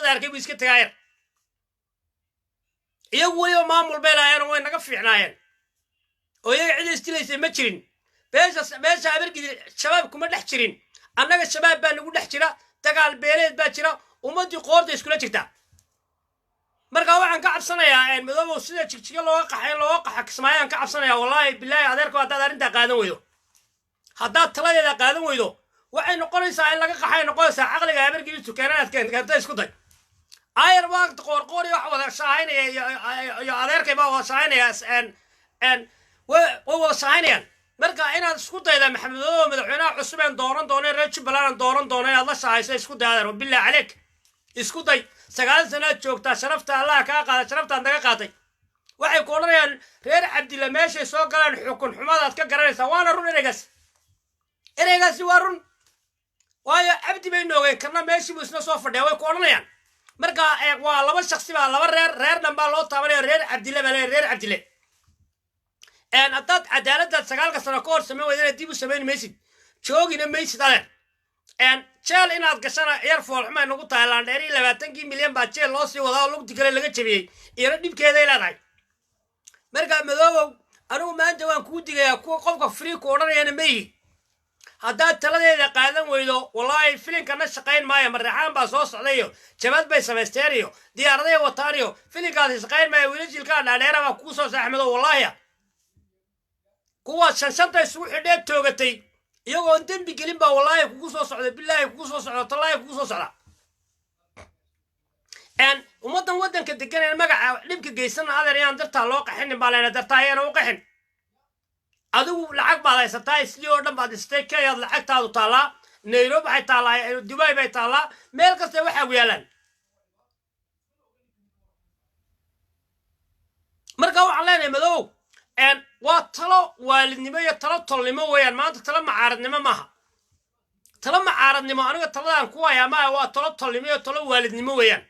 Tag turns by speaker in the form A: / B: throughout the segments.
A: markada arkay iska tagaayeen iyagu waliba maamul bay laayeen way naga fiicnaayeen oo iyaga cid istilaysay ma jirin beesha abargidi shabaab kuma dhex jirin annaga shabaab baa nagu dhex jira dagaal beeleed baa jira ummadii qoorta iskula jirta markaa waxaan ka cabsanayaa madoobow sida jigjiga looga qaxa kismaayaan ka cabsanayaa wallaahi bilaahi adeerko haddaad arrintaa qaadan weydo haddaad taladeeda qaadan weydo waxay noqonaysaa in laga qaxay noqonaysaa caqliga abargidi tukeenanaad keenta isku day ayar waaqti qoorqoori wax wada shaahaynaya iyo adeerkay baa wada shaahaynaya way wada shaahaynayaan marka inaad isku dayda maxamedoobo madaxweynaha cusub een dooran dooneen reer jubbaland dooran doona inaad la shaahayso isku day adeer wabilaahi caleyk isku day 9 sanaad joogtaa sharafta allah kaa qaada sharaftaad naga qaatay waxay ku odhanayaan reer cabdilla meeshay soo galaan xukun xumadaad ka garanaysaa waana run ereygaasi waa run waayo cabdi bay noogeen karna meeshii buu isna soo fadhiya way ku odhanayaan marka waa laba shaksi baa laba reer dhan baa loo taabanaya reer cabdille baa leeyahay reer cabdille haddaad cadaaladdaad 9 sano ka hor samayn weydana dib u samayn maysid joogina maysid adeer jeel inaad gashana yar foolxumay nagu tahay laandheeri 20 milyan baa jeel loo sii wadaa oo lugti kale laga jabiyey iyana dhibkeeday leedahay markaa madoobow anigu maanta waan kuu digayaa kuwa qofka free ku odhanayana mayihi haddaad taladeeda qaadan weydo wallaahi filinkana shaqayn maayo marraxaan baa soo socdayo jabad bay samaysteen iyo diyaaraday wataan iyo filinkaasi shaqayn maayo wiilashilkaa dhaadheera baa kuu soo saaxmado wallaahi kuwaad shanshanta isugu xidheed toogatay iyagoon dembi gelin baa wallaahi kugu soo socda bilaahi kugu soo socda tallaahi kugu soo socda ummaddan waddanka deganeen magaca dhibka geysana adeer yaan dartaa loo qaxinin baa leena dartaa ayaana u qaxin adigu lacag baad haysataa islii oo dhan baad dhistay kenyaad lacagtaadu taallaa nairobi waxay taallaa dubai bay taallaa meel kasta waxaa ku yaalaan marka waxaan leenahay madoobow waa talo waalidnimo iyo talo tolnimo weeyaan maanta talo macaaradnimo maaha talo macaaradnimo aniga taladaan ku hayaa maaha waa talo tolnimo iyo talo waalidnimo weeyaan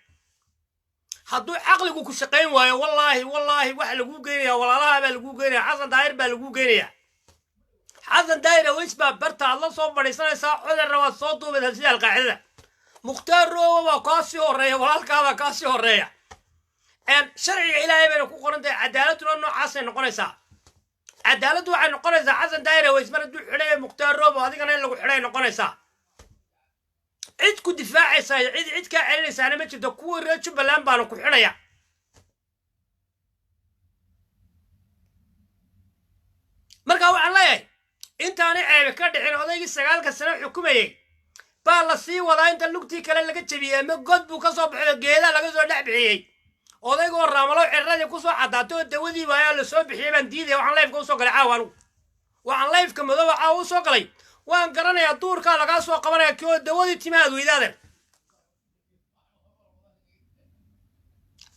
A: hadduu caqligu ku shaqayn waayo wallaahi waxa laguu geynaya walaalaha baa laguu geynaya xasan daahir baa laguu geynaya xasan daahir aweys baa barta aad la soo fadhiisanaysaa codarna waad soo duubaysaa sida alqaacidada mukhtaar roobo baa kaa sii horreeya walaalkaabaa kaa sii horreeya sharciga ilaahay bayna ku qoran tahay cadaaladuna noocaasay noqonaysaa cadaaladdu waxay noqonaysaa xasan daahir aweys mar hadduu xidhay mukhtaar roobo adigana in lagu xidhay noqonaysaa cid ku difaacaysaa iyo cid kaa celinaysaana ma jirto kuwii reer jubbaland baana ku xidhaya marka waxaan leeyahay intaanay ceebe ka dhicin odaygii 9 sano xukumayey baa la sii wadaa inta lugtii kale laga jabiyey ama god buu ka soo baxay oo geedaa laga soo dhex bixiyey odaygoo raamalo cirradii ku soo caddaatay oo dawadiiba ayaa la soo bixiyey baan diidaya waxaan layfka u soo galay caawa anugu waxaan layfka madooba caawa u soo galay waan garanayaa duurkaa lagaa soo qabanaya kii oo dawadii timahaad weydaaden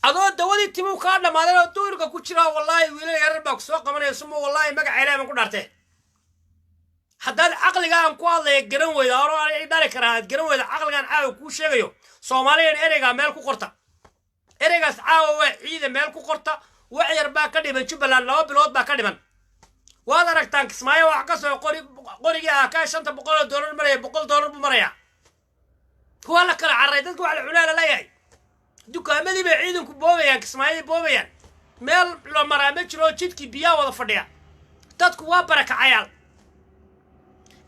A: adoo dawadii timuu kaa dhammaadeen oo duurka ku jiraa wallaahi wiilal yarar baa ku soo qabanaya sumo wallaahi magaca ilaahay baan ku dhaartee haddaad caqliga aan ku hadlaya garan weyda oro aan dhali karaa aad garan weyda caqligaan caawa kuu sheegayo soomaaliyan ereygaa meel ku qorta ereygaas caawa waa ciida meel ku qorta wax yar baa ka dhiman jubbaland 2 bilood baa ka dhiman waad aragtaan kismaayo wax ka soo qorigii ah ka $500 maraya $100 buu maraya kuwa la kala carray dadku waxa la cunaa la leeyahay dukaamadii bay ciidanku boobayaan kismaayo boobayaan meel la maraa ma jiro jidkii biyaa wada fadhiya dadku waa barakacayaal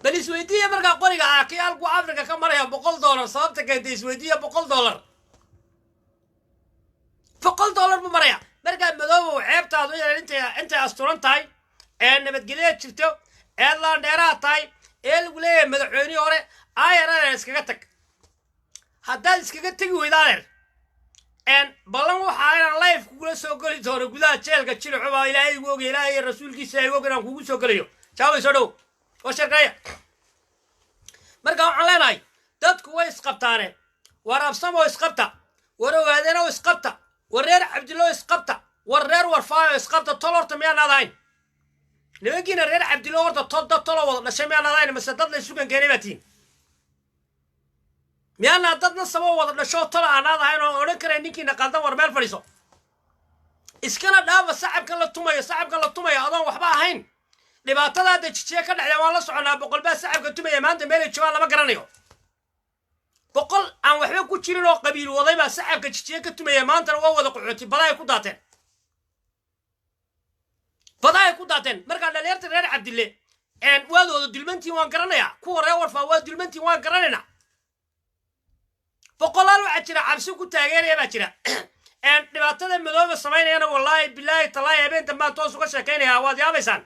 A: bal isweydiiya markaa qoriga ah kii halku afrika ka maraya $100 sababta keentay isweydiiya $100 $100 buu maraya markaa madoobow ceebtaadu intay asturan tahay nabadgelya jirto laandheeraha tahay lagu leeyahay madaxweynihii hore ayar adeer iskaga tag haddaad iskaga tegi weyda adeer ballan waxaa inaan life kugula soo geli doono gudaha jeelka jilixubaa ilaahay igu ogay ilaahay rasuulkiisa ay og inaan kugu soo gelayo jaaway soo dhow oo sheekaya marka waxaan leenahay dadku way isqabtaane war absamo isqabta war ogaadeenoo isqabta war reer cabdillo isqabta war reer warfaayo isqabta tol horta miyaan aadahayn nimankiina reer cabdillo horta tolo wada dhashay miyaan aadahayn mase dad la isugan keenay baa tihiin miyaanaa dadna saboo wada dhasho tolo aan aadahayn oo odhan karayn ninkiina qaldan war meel fadhiiso iskana dhaafa sacabka la tumayo adoon waxba ahayn dhibaatada hadda jijiye ka dhexda waan la soconaa boqolbaa sacabka tumaya maanta meelay joogaan lama garanayo boqol aan waxba ku jirin oo qabiil waday baa saxabka jijiye ka tumaya maantana waa wada qaxooti baday ku daateen marka dhalinyarta reer cabdille waad wada dulmantiin waan garanayaa kuwa reer warfaa waa dulmantiin waan garanaynaa boqolaal waxaa jira cabsi ku taageeraya baa jira dhibaatada madooba samaynayana wallaahi bilaahi talaahi habeen dambaan toos uga sheekaynayaa waad yaabaysaan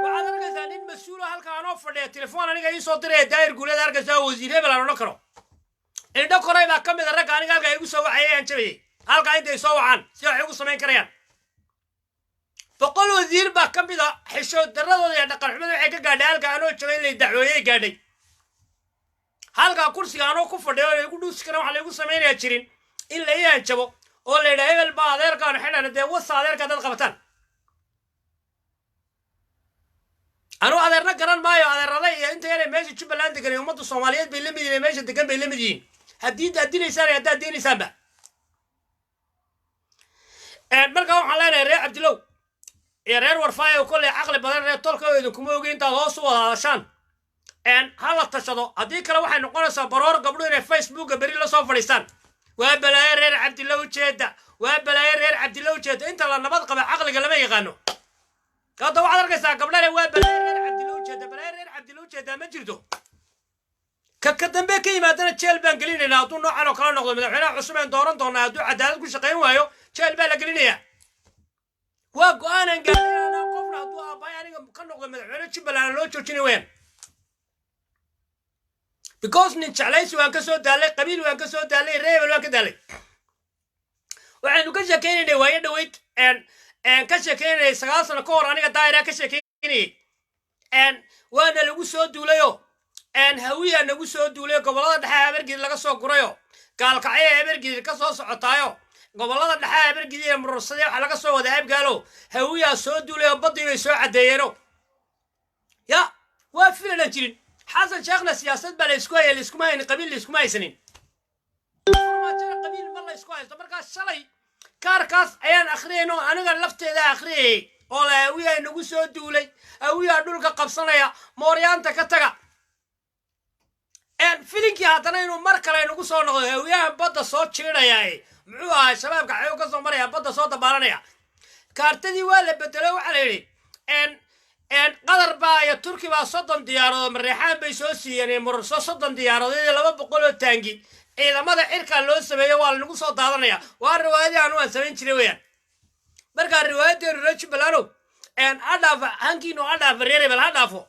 A: waxaad arkaysaa nin mas-uula halka anoo fadhiya telefoon aniga ii soo diraya daayir guuleed arkaysaa wasiir hebel aan odhan karo indho koray baa ka mid a ragga aniga halka igu soo wacayay aan jabayay halka intay soo wacaan si waxay ugu samayn karayaan boqol wasiir baa ka mid a xishood darradooda iyo dhaqan xumada waxay ka gaadhay halka anoo jabay in lay dacweeyey gaadhay halkaa kursiga anoo ku fadhiyo oo igu dhuusi karan waxa laygu samaynayaa jirin in la ii hanjabo oo la yidhaha hebel baa adeerkaan xidhan dee wasa adeerka dad qabataan anuu adeerna garan maayo adeerada iyo inta yare meesha jubbaland degan ummadda soomaaliyeed bay la mid yihiin meesha degan bay la mid yihiin haddii adinaysaan iyo haddaad deenaysaanba markaa waxaan leenahay reer cabdilow iyo reer warfaayo kolley caqli badan reer tolka idinkuma ogi intaad hoos u wada hadashaan ha la tashado haddii kale waxay noqonaysaa baroor gabdho inay facebooka beri la soo fadhiistaan waa balaayo reer cabdille ujeeda waa balaayo reer cabdille ujeeda inta la nabad qaba caqliga lama yaqaano hadda waxaad arkaysaa gabdhale waa balaayo reer cabdille ujeeda balaayo reer cabdille ujeeda ma jirto ka dambe ka yimaadana jeel baan gelinaynaa hadduu noocan oo kala noqdo madaxweynaha cusub aan dooran doonaa hadduu cadaalad ku shaqayn waayo jeel baa la gelinayaa waa go-aanan gaadhay qofna hadduu aabbahay aniga ka noqdo madaxweyne jubbaland loo joojinay weyaan because nin jeclaysi waan ka soo daalay qabiil waan ka soo daalay reebel waan ka daalay waxaynu ka sheekaynaynay waayo dhaweyd ka sheekaynayay 9 sano ka hor aniga daairaa ka sheekaynayay waana lagu soo duulayo hawiya nagu soo duulayo gobollada dhexe habargid laga soo gurayo gaalkacyo habargid ka soo socotaayo gobollada dhexe habargid iyo murursade waxa laga soo wada abgaalo hawiya soo duulayo badii bay soo cadeeyeen ya waa filan jirin حسن شيخنا سياسات بلا اسكوي اللي اسكو ما قبيل اللي اسكو ما يسنين ما جرى قبيل والله اسكوي تبركا شلي كاركاس ايان اخرينو انا لفتيدا اخري ولا ويا نغو سو دولي ويا دولكا قبسنيا موريانتا كتغا فيلينكي هاتنا انو مر كله نغو سو نقدو ويا بدا سو جيرياي مخو ها شبابka xayo ka soo maraya bada soo dabaalanaya kaartadii waa la bedelo waxa la yiri qadar baa iyo turki baa 30 diyaarado mareexaan bay soo siiyeen murso 30 diyaarado iyo 200 oo taangi ciidamada xirka loo sameeyo waa lagu soo daadanaya waa riwaayad aan samayn jiray weeyaan marka riwaayadda reer Jubbaland adaf hankiino adaf reer bal hadafo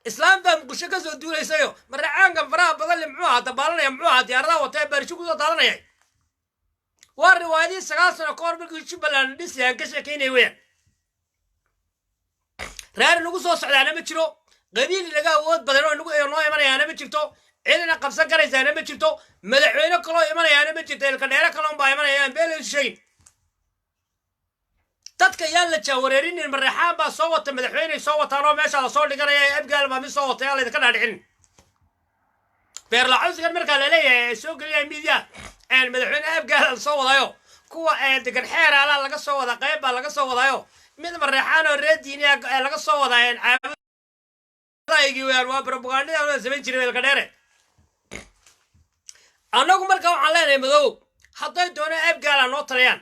A: islaam baa muqdisho ka soo duulaysayo mareexaanka faraha badan limxuu ah dabaalanaya muxuu ah diyaaradaha watay barshi ku soo daadanaya waa riwaayadii 9 sano ka hor markii Jubbaland dhisay ka sheekeynay weeyaan reer nagu soo socdaana ma jiro qabiil laga awood badan oo nagu noo imanayaana ma jirto ciidana qabsan karaysaana ma jirto madaxweyne kale oo imanayaana ma jirto ilka dheere kale oo baa imanayaan beel shay dadka yaan la jaawareerin in mareexaan baa soo wata madaxweyne soo wataan oo meesha la soo dhiganaya abgaal baa mid soo watay la idinka dhaadhicin beer la cusgan marka la leeyahay soo galiyay media madaxweyne abgaal soo wadayo kuwa degan xeeraala laga soo wada qayb baa laga soo wadayo mid mareexaan oo reediina laga soo wadaayeen caabudaygi waa propaganda oo sameyn jiray ilka dheere anagu marka waxaan leenahay madow hadday doonaan abgaal noo taliyaan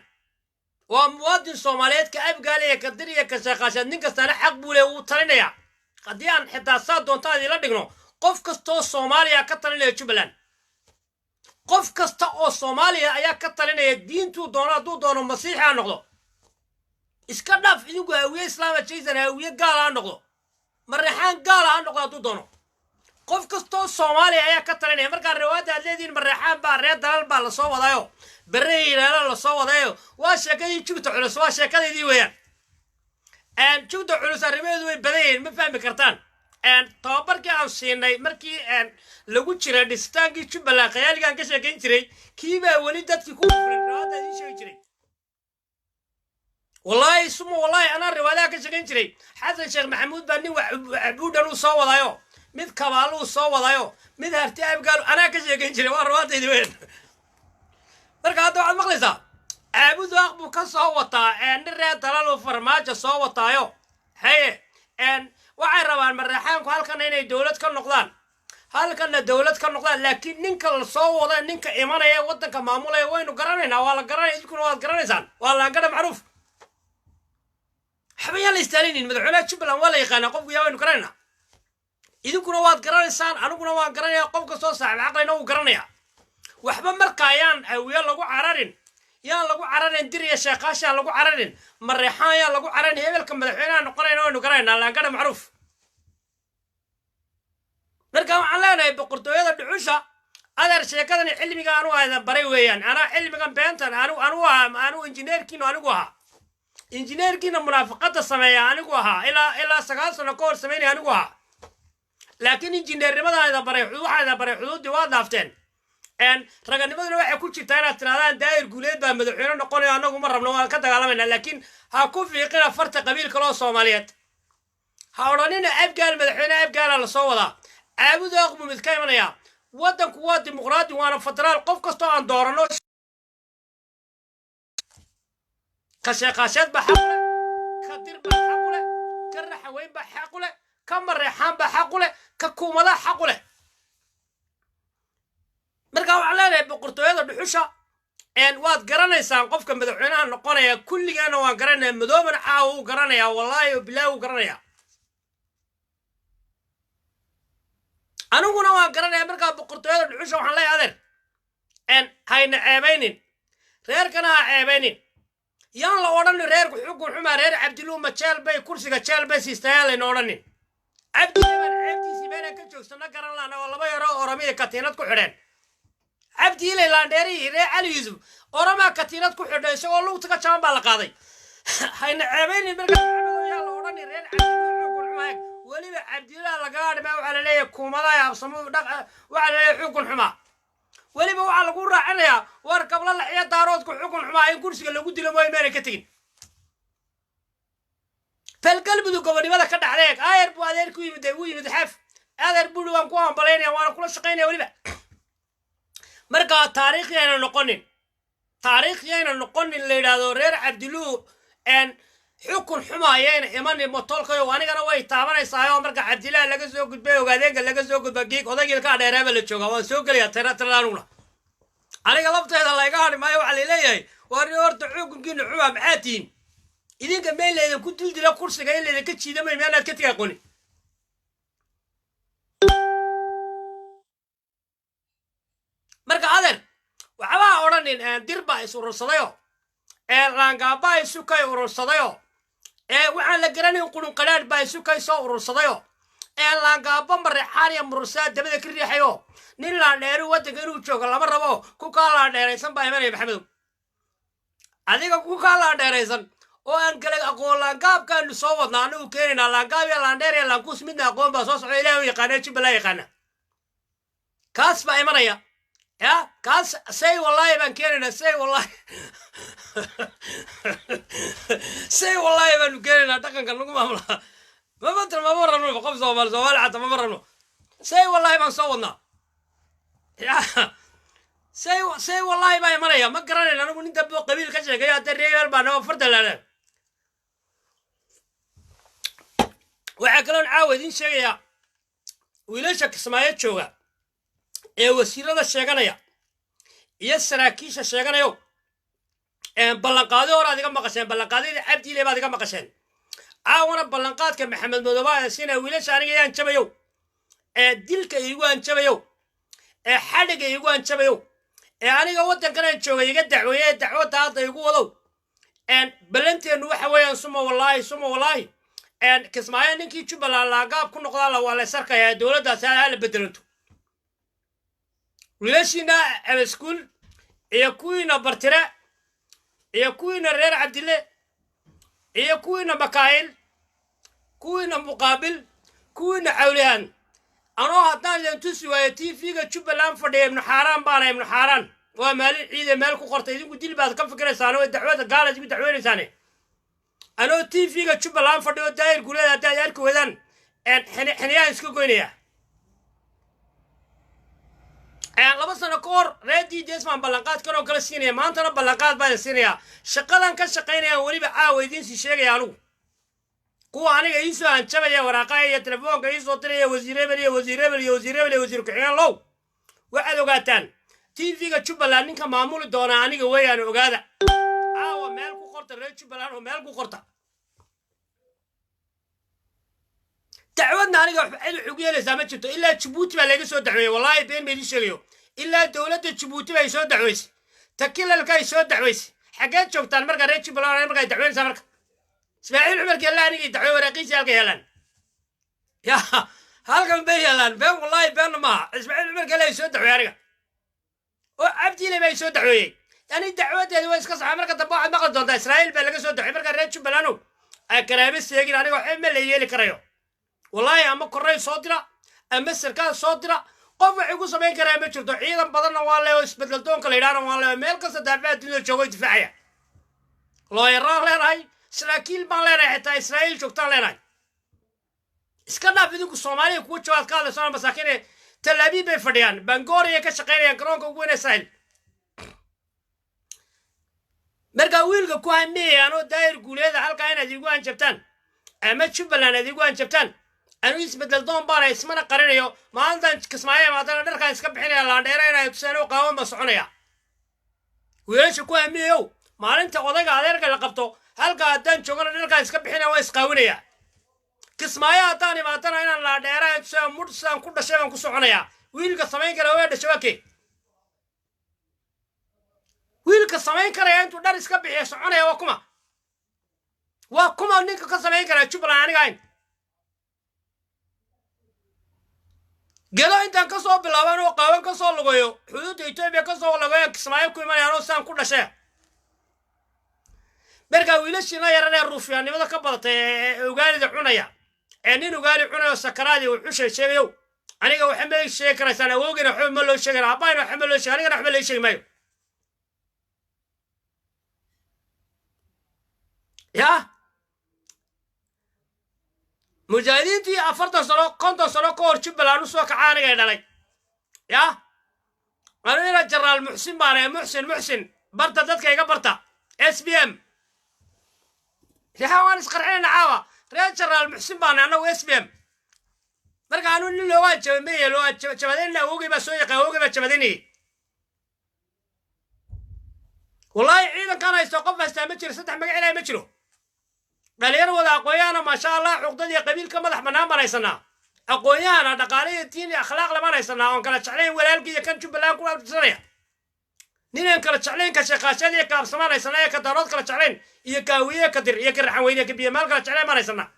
A: waa muwaadin Soomaaliyeed ka abgaal iyo ka dir iyo ka shaqaashad nin kastana xaq buu leeyahay uu talinaya hadii aan xitaa saa doontaan ila dhigno qof kasta oo Soomaaliya ka talinaya Jubbaland qof kasta oo Soomaaliya ayaa ka talinaya diintu doono masiixi aan noqdo iska dhaaf idinku hawiye islaama jaysan hawiye gaal aan noqdo mareexaan gaal aan noqdo hadduu doono qof kastoo Soomaaliya ayaa ka talinaya markaa riwaayadda aad leediin mareexaan baa reer dalal baa la soo wadayo bareeyna la soo wadayo waa sheekadii jugta culus waa sheekadii weeyaan jugta culus arrimeedu way badayeen ma fahmi kartaan tababarkii aan siinay markii lagu jiray dhistaankii Jubbaland qayaaligan ka sheekayn jiray kiiba wali dadkii ku riwaayadda idin sheegi jiray والله سمو والله أنا الرواية كشكين جري حسن شيخ محمود بني وعبودن وصوا ضايو مذ كمالو وصوا ضايو مذ هرتاب قالوا أنا كشكين جري والرواية دوين بركاتو على المخلصة عبود أخبو كصوا وطا أن الرئة تلالو فرماجة صوا وطايو هاي أن وعي روان مرحان كوهالكن هنا دولت كن نقدان halkana dowlad ka noqdaan laakiin ninka la soo wada ninka imanaya waddanka maamulaya waynu garanaynaa waa la garanaya idinkuna waad garanaysaan waa laangara macruuf xabayaan la istaalinin madaxweynaha jubbaland waa la yaqaanaa qofku yaa waynu garanaynaa idinkuna waad garanaysaan aniguna waan garanayaa qof kastoo saaxiib caqlina wuu garanayaa waxba markaa yaan hawiya lagu cararin yaan lagu cararin dir iyo sheekaasha lagu cararin mareexaan yaan lagu cararin hebelka madaxweynaha noqonayna waynu garanaynaa laangara macruuf marka waxaan leenahay boqortooyada dhuxusha adeer sheekadani cilmiga anu aydan baray weeyaan anaa cilmigan beentan anu injineerkiina anigu ahaa injineerkiina munaafaqada sameeya anigu ahaa ilaa 9 sano ka hor sameynaya anigu ahaa laakiin injineernimada aydan baray xuduudii waa dhaafteen raganimaduna waxay ku jirtaa inaad tirahdaan daayir guuleed baa madaxweyne noqonayo annagu ma rabno waan ka dagaalamayna laakiin ha ku fiiqina farta qabiil kaloo soomaaliyeed ha odhanina abgaal madaxweyne abgaala la soo wadaa caabuda aqmu mid ka imanaya waddanku waa dimuqraadi waana federaal qof kastoo aan doorano ka sheekaasheed baa xaq leh ka dir baa xaq leh ka raxaweyn baa xaq leh ka mareexaan baa xaq leh ka kuumadaha xaq leh marka waxaan leenahay boqortooyada dhuxusha waad garanaysaan qofka madaxweynaha noqonaya kulligeena waan garanaya madoobana caawa uu garanaya wallaahi oo bilaahi uu garanaya aniguna waan garanaya markaa boqortooyada dhuxusha waxaan leeyahay adeer hayna ceebaynin reerkana ha ceebaynin yaan la odhanin reerku xukun xumaa reer cabdiluuma jeel bay kursiga jeel bay siistayaan layna odhanin cabdileban ceebtiisii meelaan ka joogsana garan laana oo 2 yaroo oramiya katiinad ku xidheen cabdi ilay laandheerihii reer cali yuusuf oramaa katiinad ku xidhay isagoo lugta ka jaban baa la qaaday hayna ceebaynin markaa yaa la odhanin reer cabdiluuma xukun xumaa weliba cabdillah lagaa dhima waxaa la leeyahay kuumadaha absamu waxaa la leeyahay xukun xumaa weliba waxaa lagu raacinayaa war gabla laxiya daaroodku xukun xumaa in kursiga lagu dilo mooy meena ka tegin falgalmudug gobonimada ka dhacday aayar buu adeerku yimid xaf adeer buu waan ku ambalaynaya waana kula shaqaynaya weliba markaa taariikhyayna noqonin la yidhaahdo reer cabdiluu xukun xumaayeen imani motolkayo anigana way taabanaysaa marka cabdillaah laga soo gudbay ogaadeenka laga soo gudba geeg odaygii ka dheereeba la jooga waan soo gelayaa tiraanugna aniga lafteeda layga hadhi maayo waxaa laleeyahay war horta xukunkiina xumaa maxaa tihiin idinka meel laydan ku duldila kursiga in laydan ka jiidamay meelaad ka tegi aqooni marka adeer waxbaa odhanin dir baa is urursadayo laangaabaa isukay urursadayo waxaan la garanin qulun qadhaadh baa isukay soo urursadayo laangaaba mareexaan iyo murursaa dabada ka riixayo nin laandheeri waddanka inuu joogo lama rabo ku kaa laandheeraysan baa imanaya maxamedow adiga ku kaa laandheeraysan oo aan kale aqoon laangaabkaanu soo wadna anagu keenaynaa laangaab iyo laandheer iyo laankuus midna aqoon baa soo socda ilaah u yaqaana jubbaland yaqaana kaas baa imanaya ya kaas say wallaahi baan keenaynaa say wallaahi baanu keenaynaa dhaqanka lagu maamulaa mama rabno qof soomaali xataa mama rabno say wallaahi baan soo wadnaa ya say wallaahi baa imanaya ma garanayn anigu nin dambe oo qabiil ka sheegaya hadda reebel baa noo farda laadaan waxaa kaloon caawa idiin sheegayaa wiilasha kismaayo jooga ee wasiirada sheeganaya iyo saraakiisha sheeganayo ballanqaadi hore aad iga maqasheen ballanqaadidii cabdiile baad iga maqasheen caawana ballanqaadka maxamed madooba sina wiilasha aniga yaan jabayow dilka igu anjabayow xadhiga igu anjabayow aniga waddankanaan joogay iga dacweeye dacwadda hadda igu wadow ballanteennu waxa weeyaan suma wallaahi kismaayo ninkii jubbaland laagaab ku noqdaa waa la sarkayaa dowladdaasi ha la bedelanto wiilashiina abaskuul iyo kuwiina bartire iyo kuwiina reer cabdille iyo kuwiina makaayil kuwiina muqaabil kuwiina cawlihaan anoo haddaan idin tusi waayo tv-ga jubbaland fadhiya ibnu xaaraan baana ibnu xaaraan waa maalin ciide meel ku qortay idinku dil baad ka fikiraysaan oo dacwada gaalaad igu dacweynaysaane anoo tv-ga jubbaland fadhiyo daayir guuleed haddaad arki weydaan xiniyaan iska goynaya 2 sano ka hor reer dds baan ballanqaadkan oo kala siinaya maantana ballanqaad baan siinaya shaqadan ka shaqaynayaan weliba caawa idiinsii sheegaya anugu kuwa aniga ii soo hanjabaya waraaqaha iyo telefoonka ii soo diraya wasiir hebel iyo wasiir hebel iyo wasiir hebel iyo wasiir ku-xigeen low waxaad ogaataan tvga jubbaland ninka maamuli doonaa aniga weeyaan ogaada caawa meel ku qorta reer jubbaland oo meel ku qorta dacwadna aniga cid xug yeelaysaa ma jirto ilaa jabuuti baa laga soo dacweeyey wallaahi been ma idin sheegayo ilaa dowladda jabuuti bay soo dacweysay takilalka ay soo dacweysay xaggeed joogtaan markaa reer jubbaland markaa dacweynaysaa marka ismaaciil cumar geella anigay dacwe waraaqiisi halka yeelaan ya halkan bay yeelaan been wallaahi beenna maaha ismaaciil cumar geella ay soo dacweey aniga oo cabdiile bay soo dacweeyey yani dacwadeedi way iska saxa marka dambe waxaad maqli doontaa israa'iil baa laga soo dacweey markaa reer jubbaland ay karaame seegin aniga waxba ma la yeeli karayo wallaahi ama korrey soo dira ama sarkaal soo dira qof waxay ku samayn karaa ma jirto ciidan badanna waa le oo isbedel doonka la yidhaahna waa le meel kasta daafaha dunida joogo difaacaya looyaraan leenahay saraakiil baan leenahay xitaa israa'iil joogtaan leenahay iska dhaaf idinku soomaaliya kuwa jawaad ka hadlaysona masaakiin tel abiib bay fadhiyaan bangoriya ka shaqaynayaan garoonka ugu weyn israa'iil markaa wiilka ku hamiyayaan oo daayir guuleeda halkaa inaad igu hanjabtaan ama jubbaland aad igu hanjabtaan anu isbedel doon baana ismana qarinayo maalintan kismaayo maadana dharkaan iska bixinaya laandheera inay tuseen u qaawan ba soconaya wiilasha ku hamiyayow maalinta odayga adeerka la qabto halkaa haddaan joogana dharkaan iska bixinaya waa isqaawinaya kismaayo haddaan imaatana inaan laandheera tuseen mudh sidaan ku dhashay baan ku soconaya wiilka samayn kara waa dhashay waa kee wiilka samayn karaya intuu dhar iska bixiya soconaya waa kuma ninka ka samayn karaa jubbaland aniga ayn gedo intaan ka soo bilaaban oo qaawan ka soo lugayo xuduudda etoobiya ka soo lugayo kismaayo ku imanayaan oo sidaan ku dhashay markaa wiilashiina yaranee ruufyaannimada ka badatay ee ugaalida cunaya ee nin ugaali cunayo sakaraadii uu xushay sheegayow aniga waxa ma sheegi karaysaan awoogina waxba ma loo sheegana abbaayna waxa ma loo sheegi anigana waxba lee sheegi maayo ya mujaahidiintii 40 sano 50 sano ka hor jubbaland u soo kacaa aniga dhalay ya anigana jaraal muxsin baan muxsin barta dadka iga barta SBM ya waan isqarxinayna caawa reer jaraal muxsin baan anagu SBM marka anu nin loo waajabay meeyay loo jabadayna awogay ba soo yaqaan awogay ba jabadayni wallahi ciidan kan haysto qof haysta ma jiro saddex magac ilaa ma jiro dhalinyar wada aqoonyahana maasha allah xuquuqdii qabiilka madax bannaan banaysanaa aqoonyahana dhaqaaliyo diin iyo akhlaaq lama haysanaa oon kala jeclayn walaalkii iyo kan jubbaland ku abtirsanaya ninaan kala jeclayn ka shaqaashada iyo kaabsamaan haysanaa iyo ka daarood kala jeclayn iyo kaawiye ka dir iyo ka raxan weyne ka biyamaal kala jeclayn baan haysanaa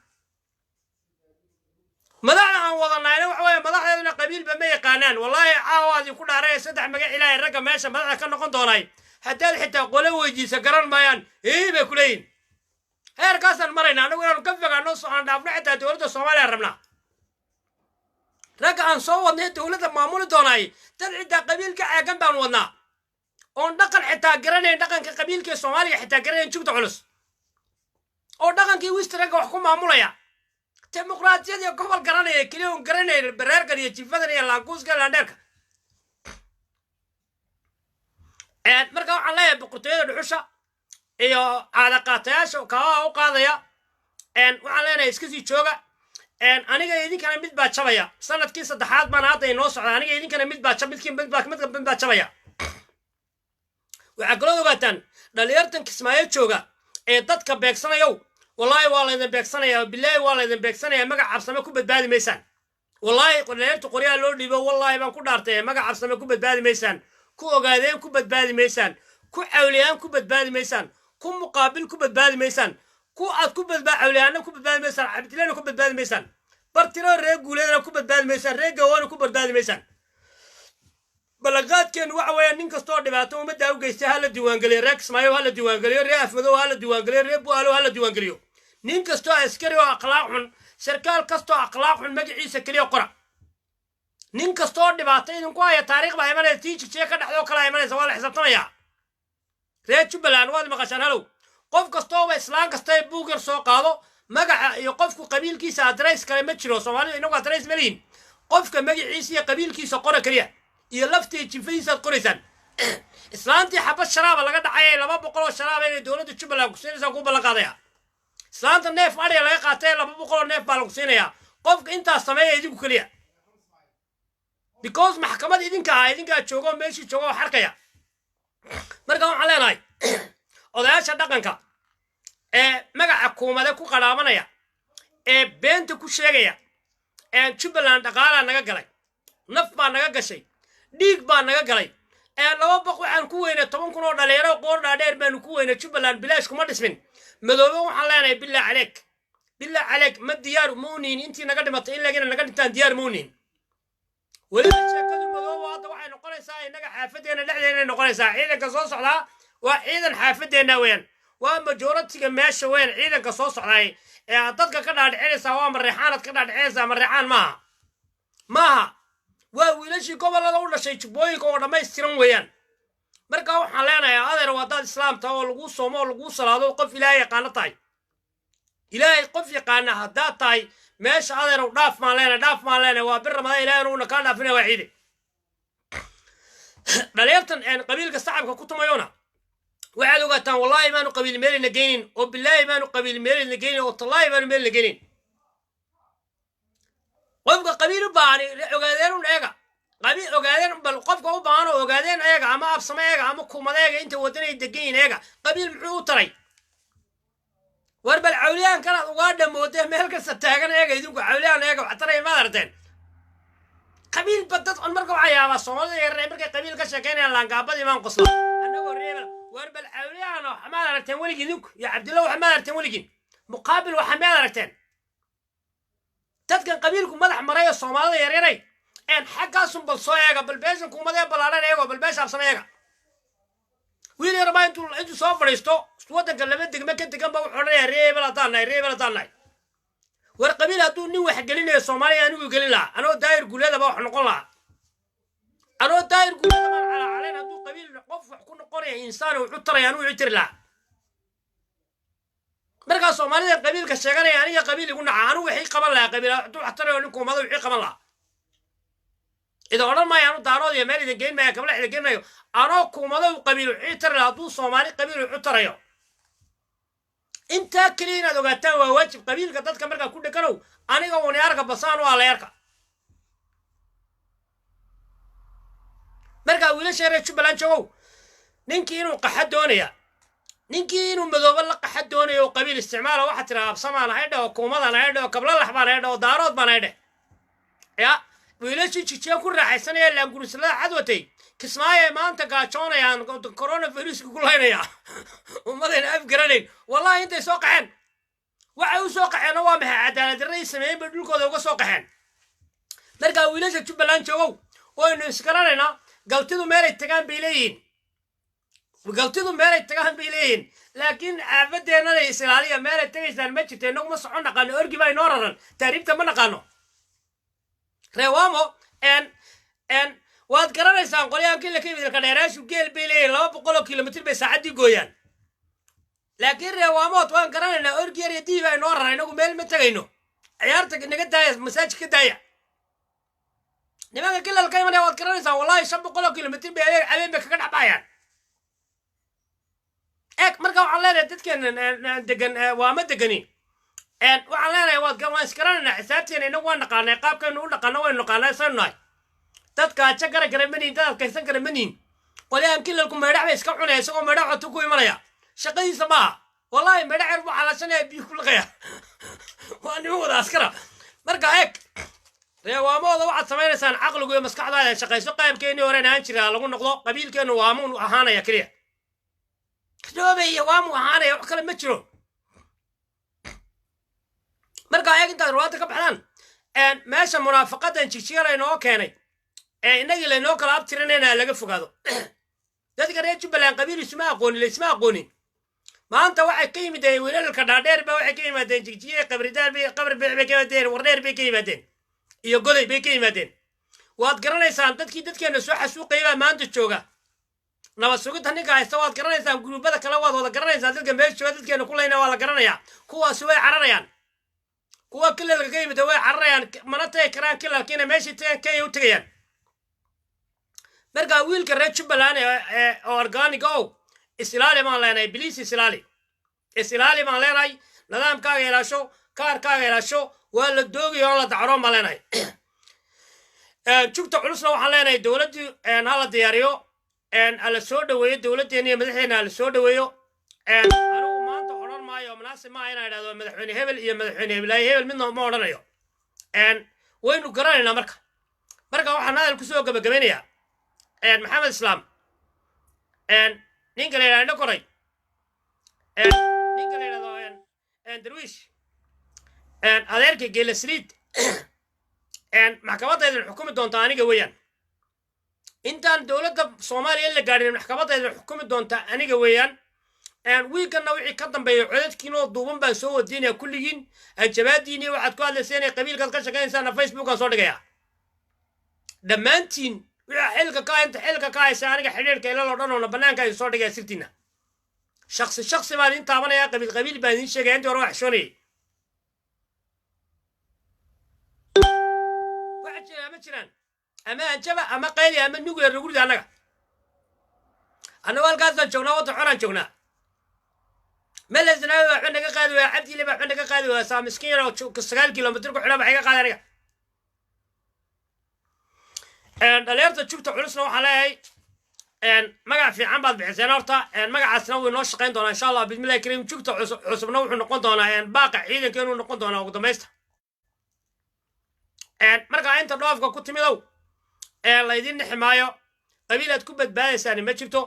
A: madaxda aan wadanayna waxa weeye madaxdeeduna qabiilba ma yaqaanaan wallaahi caawaadii ku dhaaray saddex magac ilaahay ragga meesha madaxda ka noqon doonay haddaad xitaa qole weydiisa garan maayaan bay ku leeyihin heerkaasaan marayna anagu inaanu ka fogaano aan dhaafno xitaa dowladda soomaaliya rabnaa ragga aan soo wadnay dowladda maamuli doonaay dad xitaa qabiilka caagan baan wadnaa oon dhaqan xitaa garanayn dhaqanka qabiilka soomaaliya xitaa garanayn jugta culus oo dhaqankii wistragga wax ku maamulaya dimuqraadiyadii gobol garanaya keliya oon garanayn bareerkan iyo jifadan iyo laankuuska laandheerka marka waxaan leeyahay boqortooyada dhuxusha iyo caadaqaatayaasha kabaha u qaadaya waxaan leenahay iska sii jooga aniga idinkana mid baa jabaya sanadkii saddexaad baan hadda inoo socda aniga idinkana mid baa jabaya waxaa kaloo ogaataan dhalinyartan kismaayo jooga ee dadka beegsanayow wallaahi waa laydin beegsanaya bilaahi waa laydin beegsanaya magac cabsame ku badbaadi maysaan wallaahi dhalinyarta qoryaha loo dhiibo wallaahi baan ku dhaartay magac cabsame ku badbaadi maysaan ku ogaadeen ku badbaadi maysaan ku cawliyaan ku badbaadi maysaan ku muqaabil ku badbaadi maysaan ku aad ku cawliyaana ku badbaadi maysaan cabdilaana ku badbaadi maysaan bartiro reer guuleedana ku badbaadi maysaan reer gawaana ku badbaadi maysaan balaqaadkeenu waxa weeyaan nin kastoo dhibaato ummadda u geystay ha la diiwaangeliyo reer kismaayo ha la diiwaangeliyo reer afmadow ha la diiwaangeliyo reer bu'aalo ha la diiwaangeliyo nin kastoo askari oo akhlaaq xun sarkaal kastoo akhlaaq xun magaciisa keliya qora nin kastoo dhibaato idinku haya taariikh baa imanaysa tii jijiye ka dhexdoo kala imanaysa waa la xisaabtamayaa reer jubbaland waad maqashaan halow qof kastooba islaan kasta buug yar soo qaado magaca iyo qofku qabiilkiisa adreys kale ma jiro soomaalidu inagu adreys ma lihin qofka magaciisa iyo qabiilkiisa qora keliya iyo laftii jifadiisaad qoraysaan islaantii xabad sharaaba laga dhacay 200 oo sharaaba inay dowladda jubbaland ku siinaysaa ku ballan qaadaya islaanta neef adhiga laga qaatay 200 neef baa lagu siinayaa qofka intaas sameeya idinku kaliya because maxkamad idinkaa joogo meeshii joogo xarkaya marka waxaan leenahay odayaasha dhaqanka magaca kuumade ku qaraabanaya beenta ku sheegaya Jubbaland dhaqaala naga galay naf baa naga gashay dhiig baa naga galay laba boq waxaan ku weynaa 10 kun oo dhalinyaro qoor dhaadheer baan ku weynaa Jubbaland bilaash kuma dhismin madoobe waxaan leenahay bilaa caleek ma diyaar muunin intii naga dhimatay in lagina naga dhintaan diyaar muunin weli sheekadu madoobe hadda waxay noqonaysaa inaga xaafadeena dhexdeena noqonaysaa ciidanka soo socdaa waa ciidan xaafadeena weyn waa majoritiga meesha weyn ciidanka soo socday dadka ka dhaadhicinaysa waa mareexaanad ka dhaadhicinaysa mareexaan maaha waa wiilashii gobolada u dhashay jubbooyinka oo dhammaystiran weeyaan marka waxaan leenahay adeer waa dad islaamta oo lagu soomo oo lagu salaado qof ilaahay yaqaana tahay ilaahay qof yaqaana haddaa tahay meesha adeer u dhaaf maan leenahay waa bir ramadaan ilaahay uuna kaa dhaafina waa ciide dhalinyartan qabiilka sacabka ku tumayona waxaad ogaataan wallaahi maanu qabiil meelina geynin oo bilaahi maanu qabiil meelina geynin oo tallaahi maanu meelina geynin qofka qabiil u baahan ogaadeen un eega qabiil ogaadeen bal qofka u baahan oo ogaadeen eega ama absama eega ama kuumada eega inta wadanay degayn eega qabiil muxuu u taray war bal cawliyaan kana uga dhamoodee meel kasta taagan eega idinku cawliyaan eega wax taray ma aragteen qabiil badad on marka waxa yaaba Soomaalida yareen markay qabiil ka sheekeynayaan laangaabadii maan qosla anagoo reebel war bal cawliyaan ma aragteen waligiin idinku ya Cabdillah wax ma aragteen waligiin muqaabil waxa ma aragteen dadkan qabiilku madax maray Soomaalida yareeray xaqaasun bal soo eega bal beeshan kuumada balaaran eego bal beesha absama eega wiil yar baa intuu soo fadhiisto wadanka laba degme ka degan baa wuxuu leeyahay reebel hadaan war qabiil hadduu nin wax gelinayo Soomaaliya anigu gelin lahaa anoo daayir guuleeda baa wax noqon lahaa anoo daayir guuleeda baan caleen hadduu qabiil qof wax ku noqonaya insaan wuxuu taraya anigu tiri lahaa marka Soomaalida qabiilka sheeganaya aniga qabiil igu naca anigu wixii qaban lahaa qabiil hadduu wax tarayo nin kuumada wixii qaban lahaa إذا أردنا ما يعني دارود يا مالي دقين ما يكمل إحنا دقين ما أنا كومادا وقبيل عتر لهدو صومالي قبيل عتر يو أنت كلينا دوغتان وواجب قبيل كتات كمركا كل كانوا أنا قوني أركب بصانو على يركا مركا ولا شيء شو بلانشوا ننكينو قحد دونيا ننكينو مذوبل قحد دونيا وقبيل استعماله واحد ترى بصمان هيدا وكومادا هيدا وقبل الأحبار هيدا ودارود بان هيدا يا wiilashii jijiya ku raaxaysanaya laanguruslada cadwatay kismaayo maanta gaajoonayaan coronavirus ku laynaya ummadayna af garanayn wallahi intay soo qaxeen waxay u soo qaxeen waa maxay cadaalad darray sameeyeen bay dhulkooda uga soo qaxeen marka wiilasha Jubbaland joogow waynu isgaranaynaa galtidu meelay tagaan bay leeyihiin laakiin aabadeena ay Soomaaliya meelay tagaysaan ma jirto inagu ma socon naqaan orgi bay noo raran taariifta ma naqaano reewamo waad garanaysaan qolyaankii la kayimid ka dheeraashu geel bay leeyihiin 200 kilomitir bay saacadii gooyaan laakiin reewamood waan garanaynaa orgi yar diib ay noo raray inagu meel ma tagayno ciyaarta naga daaya masaajidka daaya nimanka kila la kayimid waad garanaysaan wallahi 500 kilomitir bay habeen bay kaga dhabayaan marka waxaan leenahay dadkeen degan waa ma degani waxaan leenahay waan isgaranaynaa xisaabteena inagu waan naqaanay qaabkaynu u dhaqanno waynu naqaanay sannahay dadka aja garagaraymaniin dad adkaysan karamaniin qolyaan kilalku meedhax bay iska cunaya isagoo meedhax codto ku imanaya shaqadiisa maaha wallahi meedhax yar buu xalaashanaya biyo ku laqaya waa niman wada askara marka reewaamooda waxaad samaynaysaan caqligu iyo maskaxdaada shaqayso qaybkeennii horeen ahaan jiraa lagu noqdo qabiilkeennu waamuun ahaanaya keliya doobe iyo waamu ahaanaya wax kale ma jiro marka intaad ruwaada ka baxdaan meesha munaafaqadan jijiyada inoo keenay inagii laynoo kala abtirinayna laga fogaado dadka reer Jubbaland qabiil isma aqoonin maanta waxay ka yimideen wiilalka dhaadheer ba waxay ka yimaadeen jijiye qabridaan bay qabr bay ka yimaadeen wardheer bay ka yimaadeen iyo goday bay ka yimaadeen waad garanaysaan dadkeena soo xasuuqayba maanta jooga nabad sugid ninka haysta waad garanaysaan gruubada kale waad wada garanaysaan dadka meesha dadkeena ku leeyna waa la garanayaa kuwaas way cararayaan kuwa kilalka ka yimid way cararayaan mana tay karaan kilalkiina meeshii tay u tagayaan marka wiilka reer Jubbaland organic islaali ma leenay biliis islaali baan leenay nidaamkaaga ilaasho kaarkaaga ilaasho waa la doogayo on la dacro ma leenahay jugta culusna waxaan leenahay dowladdii hala diyaariyo ala soo dhaweeyo dowladdeena iyo madaxdeena ala soo dhaweeyo anigu maanta odhan maayo munaasib maaha inaan idhahdo madaxweyne hebel iyo madaxweyne hebel midna ma odhanayo waynu garanaynaa marka waxaan hadal kusoo gabagabaynayaa maxamed islaam ninka la yidhahdo indho koray ninka la yidhahdo darwiish adeerka geela saliid maxkamadaydan xukumi doonta aniga weeyaan intaan dowladda soomaaliya la gaadhin maxkamadaydan xukumi doonta aniga weeyaan wiiganna wixii ka dambeeya codadkiinoo duuban baan soo wadiinaya kulligiin jabaadiinii waxaad ku hadlayseen ee qabiilkaad ka shaqaynaysaana facebookaan soo dhigaya dhammaantiin wixii xilka ka haysa aniga xidhiirka ilal oo dhan oona bannaanka idin soo dhigaya sirtiina shaksi baan idin taabanaya qabiil baan idin sheegaya intii hore waa xishoonayay waxa jira ma jiraan ama anjaba ama qayli ama nuguya rugurida annaga halkaasaan joognaa wadda xoraan joognaa melesnaawi waxba naga qaadi waaya cabdiile baa waxba naga qaadi waaya saa miskiin yar oo 9 kilomitir ku xidhan baa iga qaadi aniga dhalinyarta jugta culusna waxaan leeyahay magac fiican baad bixiseen horta magacaasna wuu inoo shaqayn doonaa insha allah bismillahi kariim jugta cusubna wuxuu noqon doonaa baaqa ciidanka inuu noqon doonaa ugu dambaysta markaa inta dhoofka ku timidow laydin nixi maayo qabiil aad ku badbaadaysaani ma jirto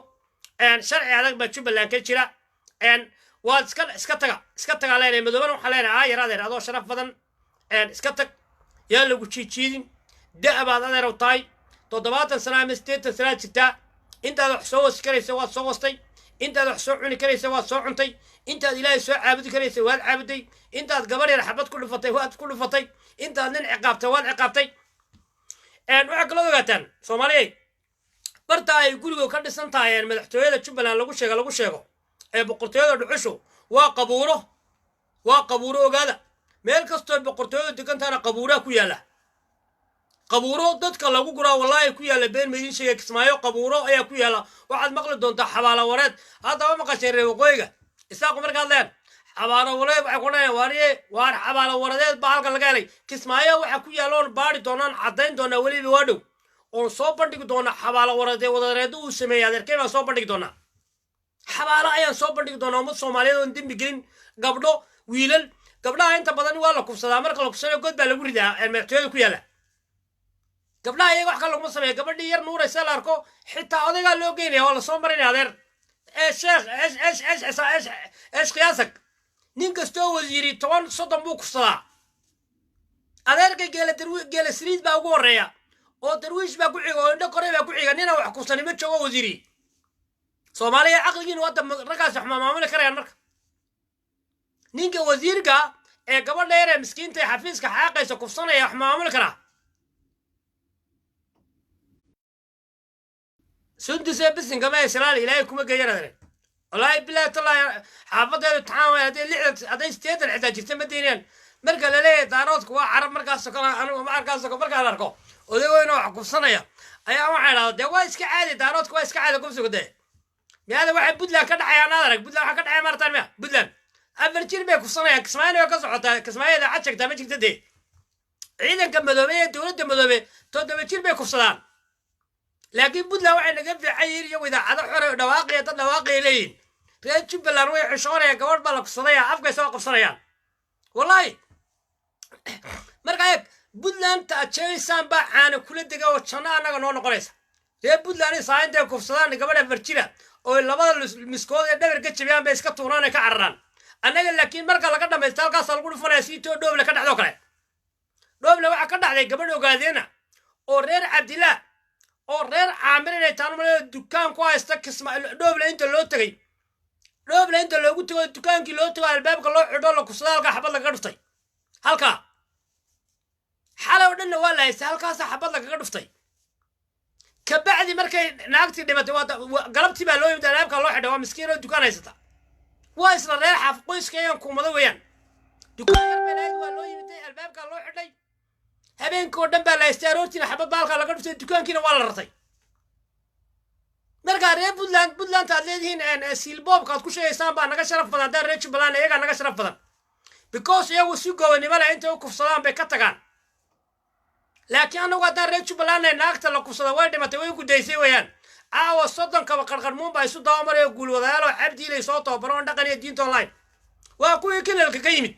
A: sharci adag baa jubbaland ka jira waad iska tagaa leenahay madoobana waxaa leenahay yar adeer adoo sharaf badan iska tag yaan lagu jiijiidin da' baad adeerow tahay 70 sana ama 80 sana jirtaa intaad wax soo wasi karaysa waad soo wastay intaad wax soo cuni karaysa waad soo cuntay intaad ilaahay soo caabudi karaysa waad caabuday intaad gabar yar xabad ku dhufatay waad ku dhufatay intaad nin ciqaabtay waad ciqaabtay waxaa kaloo ogaataan soomaaliyey barta ay guriga ka dhisan tahay madaxtooyada jubbaland lagu sheego ee boqortooyada dhuxushu waa qabuuro ogaada meel kastoo boqortooyada degantaana qabuuraa ku yaalla qabuuro dadka lagu guraa wallaahi ku yaalla been maydin sheegay kismaayo qabuuro ayaa ku yaalla waxaad maqli doontaa xabaalo wareed haddaba maqasheen reer waqooyiga isaaqu markaad leen xabaalo wareed waxay ku dhahayn waar xabaalo waradeed baa halka laga helay kismaayo waxa ku yaalla oon baari doonaan caddayn doonaa weliba waa dhow oon soo bandhigi doonaa xabaalo waradee wadareedda uu sameeyey adeerkay baan soo bandhigi doonaa xabaalo ayaan soo bandhigi doonaa ummad soomaaliyeed oon dembi gelin gabdho wiilal gabdhaha inta badan waa la kufsadaa marka la kufsanayo god baa lagu ridaa madaxtooyada ku yaalla gabdhaha iyaga wax ka laguma sameeya gabadhii yar nuuraysa la arko xitaa odaygaa loo geynaya waa lasoo marinaya adeer sheekh esh qiyaasak nin kastoo wasiiri 10-30 buu kufsadaa adeerka geela saliid baa ugu horreeya oo darwiish baa ku xiga oo indho koray baa ku xiga nina wax kufsani ma joogo wasiiri soomaaliya caqligiina wadda raggaas wax maamuli karayaan marka ninka wasiirka ee gabadha yar ee miskiinta ee xafiiska xaaqaysa kufsanaya wax maamuli karaa سندس بس كمان سلال إلهي كم جيرا ذري والله بالله طلع حافظة التعاون هذا استيت الحداج تمدينين مركز ليه دارات كوا عرب مركز سكان أنا مركز سكان مركز أركو وده وينو عقب صنايا أيام واحد ده وايس كعادي دارات كويس كعادي كم سكده هذا واحد بدلا كده حيانا ذرك بدلا كده حيانا مرة ثانية بدلا أفرجير بيك صنايا كسمانة وكسر كسمانة إذا عشك تمشي تدي عيدا كم مدوبية تولد مدوبية تودبير بيك صلان لكن بدلا وعي نقف عير يوم إذا عذا حر دواقي تدواقي لين تشوف بالروي حشورة يا كور بالك صنايع أفقى سواق صنايع والله مركايك بدلا أنت أشيء سامبا عن كل دقة وشنا أنا قنون قريس هي بدلا أنا صاين ده كفصلان قبل فرشيلة أو اللبض المسكود يدور كتشي بيان بس كتوران كعران أنا قال لكن مركا لقدر ما يستلقى صلقون فرنسيتو دوب لكذا حدوكله دوب لو عكذا عليه قبل وقادينا أورير عبد الله oo reer caamir ay taanmale dukaan ku haysta kisma dhooble inta loo tagay dhooble inta loogu tago dukaankii loo tago albaabka loo xidho la kusaalka xabad laga dhuftay halka xalaw dhanna waa la haystay halkaas xabad laga dhuftay ka bacdi markay naagtii dhimatay waa galabtii baa loo yimid albaabka loo xidho waa miskiin oo dukaan haysata waa isla reer xaf qoyskayaan kuumada weeyaan dukaan yar beenayd waa loo yimid albaabka loo xidhay habeenkoo dhan baa la haystay aroortiina xabad baalka laga dhuftay dukaankiina waa la rartay markaa reer puntland aad leedihiin siilboobka aad ku sheegaysaan baa naga sharaf badan haddaan reer jubbaland iyagaa naga sharaf badan because iyagu si gobanimo leh intay u kufsadaan bay ka tagaan laakiin anagu haddaan reer jubbaland naagta la kufsada way dhimatay way ku daysay weeyaan caawa soddonkaba qarqarmuun baa isu dabamaraya guulwadayaal oo cabdiilay soo tababaroon dhaqan iyo diinta online waa kuwii kilalka ka yimid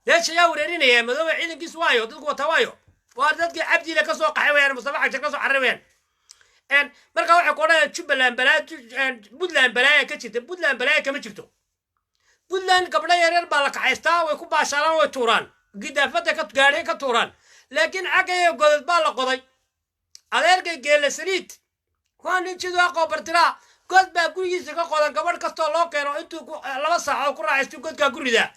A: deesha yaa wareerinaya madoobe ciidankiis waayo dadku wata waayo waa dadkii cabdiile ka soo qaxay weeyaan mustafa xajar ka soo carray weeyaan markaa waxay ku odhanayaan jubbaland balaa puntland balaaya ka jirta puntland balaaya kama jirto puntland gabdho yaryar baa la kaxaystaa way ku baashaalaan way tuuraan gidaafada gaadhay ka tuuraan laakiin cagaya godad baa la qoday adeerkay geelle saliid waa nin jidoo aqoobartiraa god baa gurigiisa ka qodan gabadh kastoo loo keeno intuu 2 saac oo ku raaxaystu godkaa ku ridaa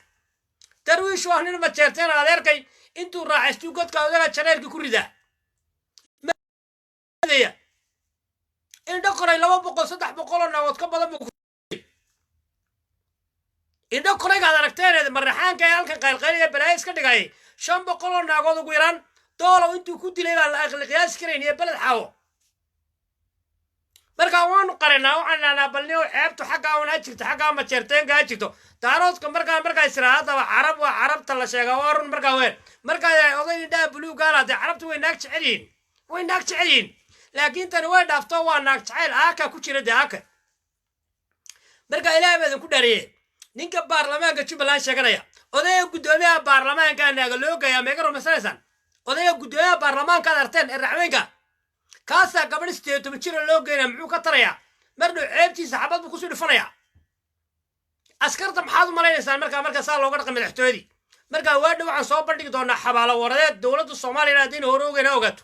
A: darwiish waa nin majeerteen adeerkay intuu raaxaystu godkaa odaga jareerkii ku ridaa indho koray 200 300 oo naagood ka badan buu indho koraygaad aragteen marraxaanka ee halkan qaylqayliga balaayo iska dhigayay 500 oo naagood ugu yaraan doolow intuu ku dilay baa la qiyaasi karayn iyo beled xaawo markaa waanu qarinaa waxaan dhahnaa balniyo ceebtu xaggaa una jirto xaggaa majeerteenkaa jirto daaroodka markaa israahadaba carab waa carabta la sheegaa waa run markaa ween markaa oday indhaha buluugaala dee carabtu way naag jecel yihiin laakiin tani way dhaafto waa naag jacayl aaka ku jira dee aaka markaa ilaahay baa idinku dhaariye ninka baarlamaanka jubbaland sheeganaya odayga guddoomiyaha baarlamaanka naaga loo gayaa meega rumaysanaysaan odayga guddoomiyaha baarlamaankaad arteen ee raxweenka kaasaa gabadh 18 jir loo geynaa muxuu ka tarayaa mardhow ceebtiisa xabad buu kusoo dhifanayaa askarta maxaad u malaynaysaan markaa saa looga dhaqay madaxtooyadii markaa waadhow waxaan soo bandhigi doonaa xabaalo waradeed dowladda soomaaliya haddayna hore ogeyna ogaato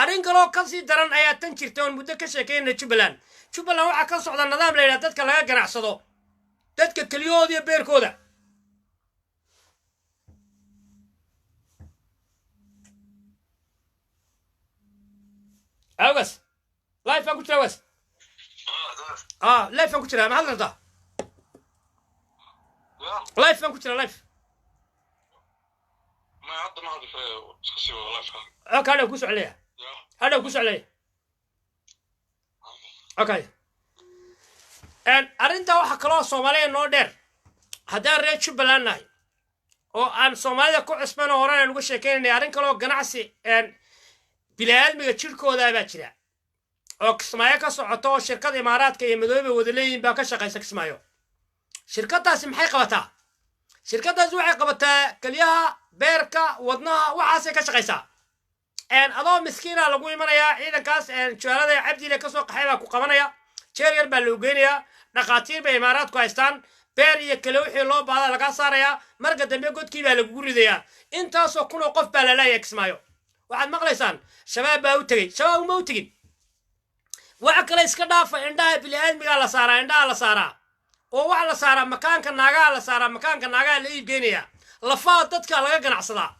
A: arrin kaloo kasii daran ayaa tan jirta oon muddo ka sheekeynaya jubbaland waxaa ka socda nidaam la yidhaha dadka laga ganacsado dadka keliyahooda iyo beerkooda أوغس لايف أنكو ترى وس لايف أنكو ترى ما هذا ده لايف أنكو ترى لايف
B: ما عاد ما هذا شخصي ولا لايف
A: أوكي هذا كوس عليه هذا كوس عليه أوكي أنت واحد كلاس صومالي نودر هذا ريتش بلاناي أو أن صومالي كو اسمه هوران نقول شيء إن أرين كلاس جناسي bilaalmiga jirkooda baa jira oo kismaayo ka socoto shirkada imaaraadka iyo midoobe wadaleeyin baa ka shaqeysa kismaayo shirkadaasi maxay qabataa shirkadaasi waxay qabataa kaliyaha beerka wadnaha waxaasay ka shaqeysaa adoo miskiina lagu imanayaa ciidankaas jawaalada cabdiile ka soo qaxay baa ku qabanaya jeer yar baa loo geynayaa dhaqaatiir bay imaaraadku haystaan beer iyo kale wixii loo baahda laga saarayaa marka dambe godkii baa lagu ridayaa intaasoo kun oo qof baa la laayay kismaayo waxaad maqlaysaan shabaab baa u tegey shabaab uma u tegin waxa kale iska dhaafa indhaha bini'aadmigaa la saaraa oo waxa la saaraa makaanka naagaha la iibgeynayaa lafaha dadka laga ganacsadaa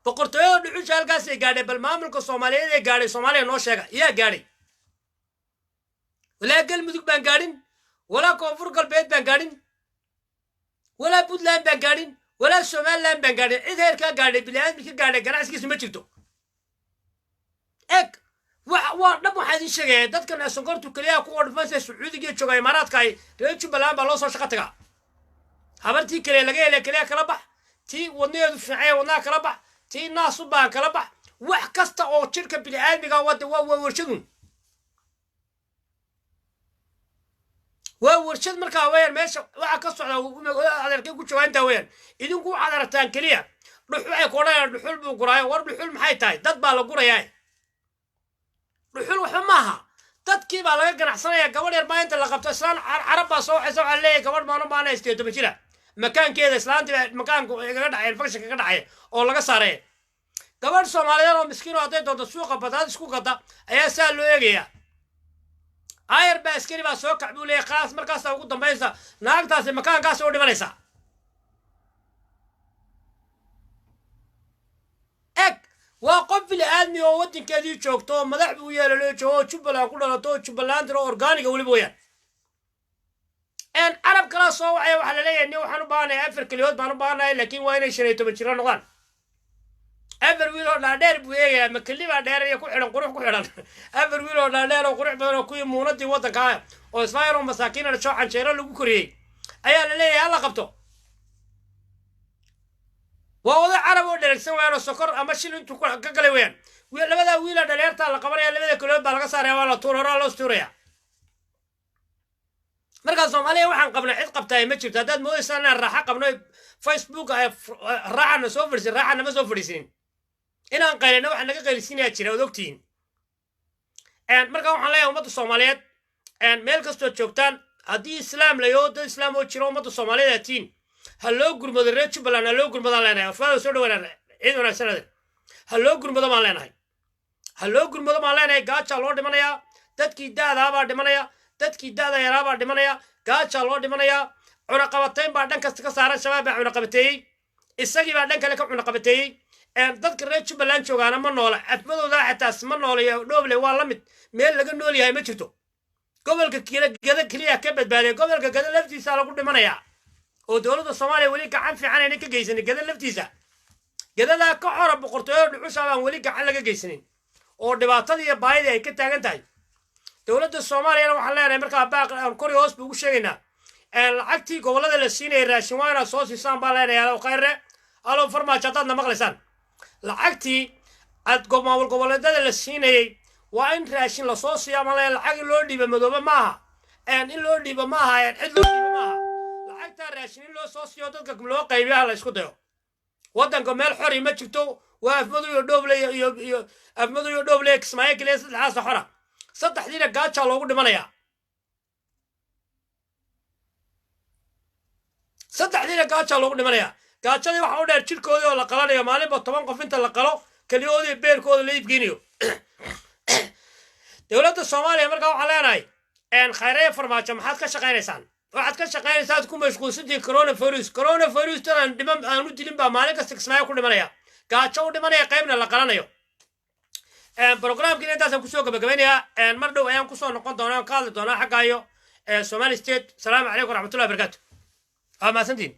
A: boqortooyada dhuxusha halkaasay gaadhay bal maamulka soomaaliyeed ee gaadhay soomaaliya noo sheega yaa gaadhay walaa galmudug baan gaadhin walaa koonfur galbeed baan gaadhin walaa puntland baan gaadhin ولا سومالان بنقاري إذا هيركا قاري بلاد بك قاري قناعس كيس مجلتو إك نبو حادين شغي داد كان سنقرتو كليا كوار فانسي سعودي جي شغي إمارات كاي ريتشو بلان بالوصو شقتك حبرتي كليا لغي كليا كلبح تي ونيو دفعي ونا كلبح تي ناسو بان كلبح وحكستا أو شركة بلاد بك ورشدون وورشد markaa weeyaan meesha waxa ka socda adeerkay ku jawaanta weeyaan idinku waxaad aragtaan kaliya dhuxul ay qoorayaan dhuxul buu guraayo war dhuxul maxay tahay dad baa la gurayaa dhuxul waxa maaha dadkii baa laga ganacsanayaa gabadh yar maanta la qabto islaan carab baa soo waxay soo leeyahay gabadh maana isteedo jira makaankeeda islaantii makaanku iga dhacay fakshan ka dhacay oo laga saaray gabadh Soomaaliyeed oo miskiin oo aday doonto suuqa badaad isku gada ayaa saa loo eegaya ayr baa askari baa soo kacbuu leeyahay khaas markaas ugu dambaysa naagtaasi makaankaas oo dhimanaysa ek waa qof bini'aadmi oo waddankeedii joogto madax buu yeelay joogo Jubbaland ku dhalato Jubbaland organiga wali booyaan arab kala soo waxay waxa la leeyahay waxaan u baahanahay 4 kaliyood baan u baahanahay laakiin waa inay 15 jir noqdaan أفر ويلو نادر بويه مكلي نادر يكون حلو قروح كحلو أفر ويلو نادر وقروح بدنا كوي مونتي وطن كاي وإسرائيل مساكين الشوح عن شيران لو كوري أيا للي يلا قبته ووضع عرب ودركسن ويانا سكر أما شيل أنتو كقلي وين لبدا ويلا دليرتا لقبريا لبدا كلهم بالغ صار يا والله طول هرا لوستوريا مركز صوماليا waxaan qabnay cid qabtay ma jirto dad mooysan raaxa qabnay Facebook raacana soo fadhiisin raacana ma soo fadhiisin inaan qaylino waxa naga qaylisinaya jira odogtiin marka waxaan leeyahay ummadda Soomaaliyeed meel kastoo joogtaan haddii islaam la yoo dad islaam oo jiro ummadda Soomaaliyeed tiin hallo gurmada reer Jubbaland hallo gurmada leenahay afada soo dhawaanay cid wanaagsan hallo gurmada ma leenahay hallo gurmada ma leenahay gaaja loo dhimanaya dadkii daadaaba dhimanaya dadkii daada yaraaba dhimanaya gaaja loo dhimanaya cunaqabatayn baa dhan kasta ka saaran shabaab baa cunaqabateeyey isagii baa dhan kale ka cunaqabateeyey dadka reer Jubbaland joogaana ma noola afmadooda xataa ma noolayo dhooble waa la mid meel laga nool yahay ma jirto gobolka gada kaliya ka badbaaday gobolka gada laftiisa lagu dhimanaya oo dowladda Soomaaliya wali gacan fiican ay ka geysanay gada laftiisa gadada ka xora boqortooyo dhuxusha baan wali gacan laga geysanin oo dhibaatadii iyo baahida ay ka taagan tahay dowladda Soomaaliya waxaan leenahay markaa baaq aan kori hoos ugu sheegaynaa lacagtii gobolada la siinay raashin waa inaa soo siisaan baa leenahay khayre alo farmaajo dadna maqlaysan lacagtii ad maamul goboleedyada la siinayay waa in raashin la soo siiyaa ma lacag loo dhiibo madooba maaha in loo dhiibo maaha cid loo dhiibo maaha lacagta raashin loo soo siiyo dadka loo qaybiyaa la isku dayo wadanka meel xor ma jirto waa afmadu iyo dhooble iyo afmadu iyo dhooble kismaayo kaliya saddexdaas xora saddexdiina gaaja loogu dhimanaya saddexdiina gaaja loogu dhimanaya gaajadii waxa u dheer jirkoodii oo la qalanayo maalinba 10 qof inta la qalo kaliyoodii beerkooda la iibgeeniyo dowladda Soomaaliya markaa waxaa leenahay khayraye farmaajo maxaad ka shaqaynaysaan waxaad ka shaqaynaysaa ku mashquulsantii coronavirus tan dhiman aan u dilin baa maalin kasta kismaayo ku dhimanaya gaajo u dhimanaya qaybna la qalanayo programkii intaasaan kusoo gabagabaynayaa mar dhow ayaan kusoo noqon doonaa ka hadli doonaa xaggaayo Somali State salaamu calaykum waraxmatullahi wabarakaatu maasantiin